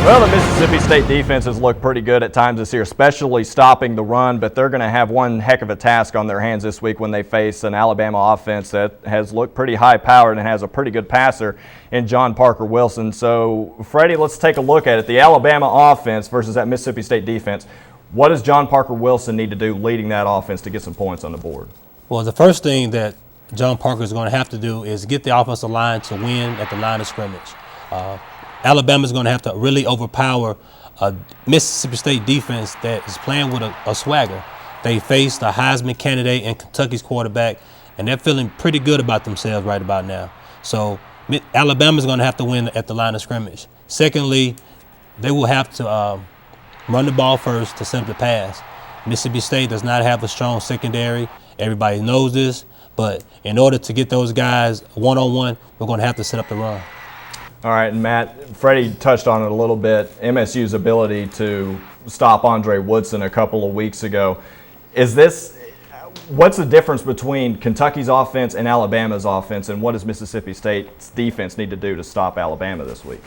Well, the Mississippi State defense has looked pretty good at times this year, especially stopping the run, but they're going to have one heck of a task on their hands this week when they face an Alabama offense that has looked pretty high-powered and has a pretty good passer in John Parker Wilson. So, Freddie, let's take a look at it. The Alabama offense versus that Mississippi State defense. What does John Parker Wilson need to do leading that offense to get some points on the board? Well, the first thing that John Parker is going to have to do is get the offensive line to win at the line of scrimmage. Alabama's going to have to really overpower a Mississippi State defense that is playing with a swagger. They faced a Heisman candidate and Kentucky's quarterback, and they're feeling pretty good about themselves right about now. So Alabama's going to have to win at the line of scrimmage. Secondly, they will have to run the ball first to set up the pass. Mississippi State does not have a strong secondary. Everybody knows this, but in order to get those guys one-on-one, we're going to have to set up the run. All right, and Matt, Freddie touched on it a little bit, MSU's ability to stop Andre Woodson a couple of weeks ago. What's the difference between Kentucky's offense and Alabama's offense, and what does Mississippi State's defense need to do to stop Alabama this week?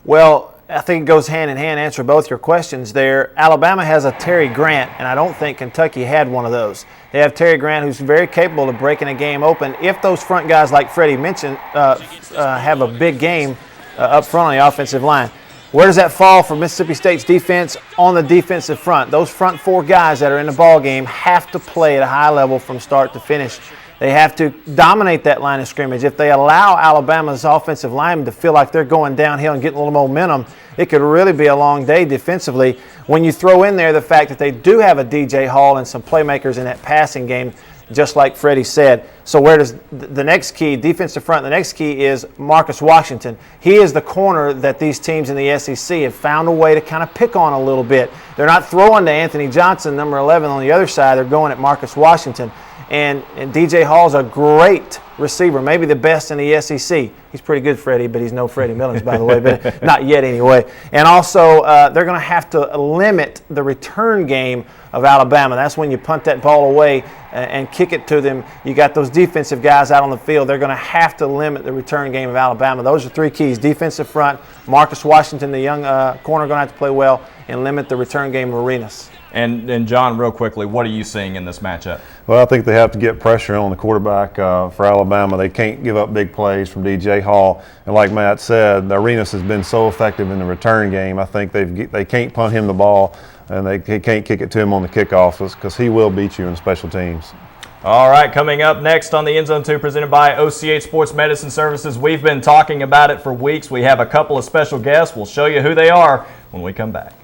Well, I think it goes hand in hand, answer both your questions there. Alabama has a Terry Grant, and I don't think Kentucky had one of those. They have Terry Grant, who's very capable of breaking a game open. If those front guys, like Freddie mentioned, have a big game up front on the offensive line, where does that fall for Mississippi State's defense? On the defensive front. Those front four guys that are in the ball game have to play at a high level from start to finish. They have to dominate that line of scrimmage. If they allow Alabama's offensive linemen to feel like they're going downhill and getting a little momentum, it could really be a long day defensively. When you throw in there the fact that they do have a DJ Hall and some playmakers in that passing game, just like Freddie said. So where does the next key, defensive front, the next key is Marcus Washington. He is the corner that these teams in the SEC have found a way to kind of pick on a little bit. They're not throwing to Anthony Johnson, number 11 on the other side. They're going at Marcus Washington. And DJ Hall's a great receiver, maybe the best in the SEC. He's pretty good, Freddie, but he's no Freddie Millens, by the way, but not yet anyway. And also, they're going to have to limit the return game of Alabama. That's when you punt that ball away and kick it to them. You got those defensive guys out on the field. They're going to have to limit the return game of Alabama. Those are three keys: defensive front, Marcus Washington, the young corner, going to have to play well, and limit the return game of Arenas. And John, real quickly, what are you seeing in this matchup? Well, I think they have to get pressure on the quarterback for Alabama. They can't give up big plays from DJ Hall. And like Matt said, Arenas has been so effective in the return game. I think they can't punt him the ball, and they can't kick it to him on the kickoffs because he will beat you in special teams. All right, coming up next on the End Zone 2 presented by OCH Sports Medicine Services. We've been talking about it for weeks. We have a couple of special guests. We'll show you who they are when we come back.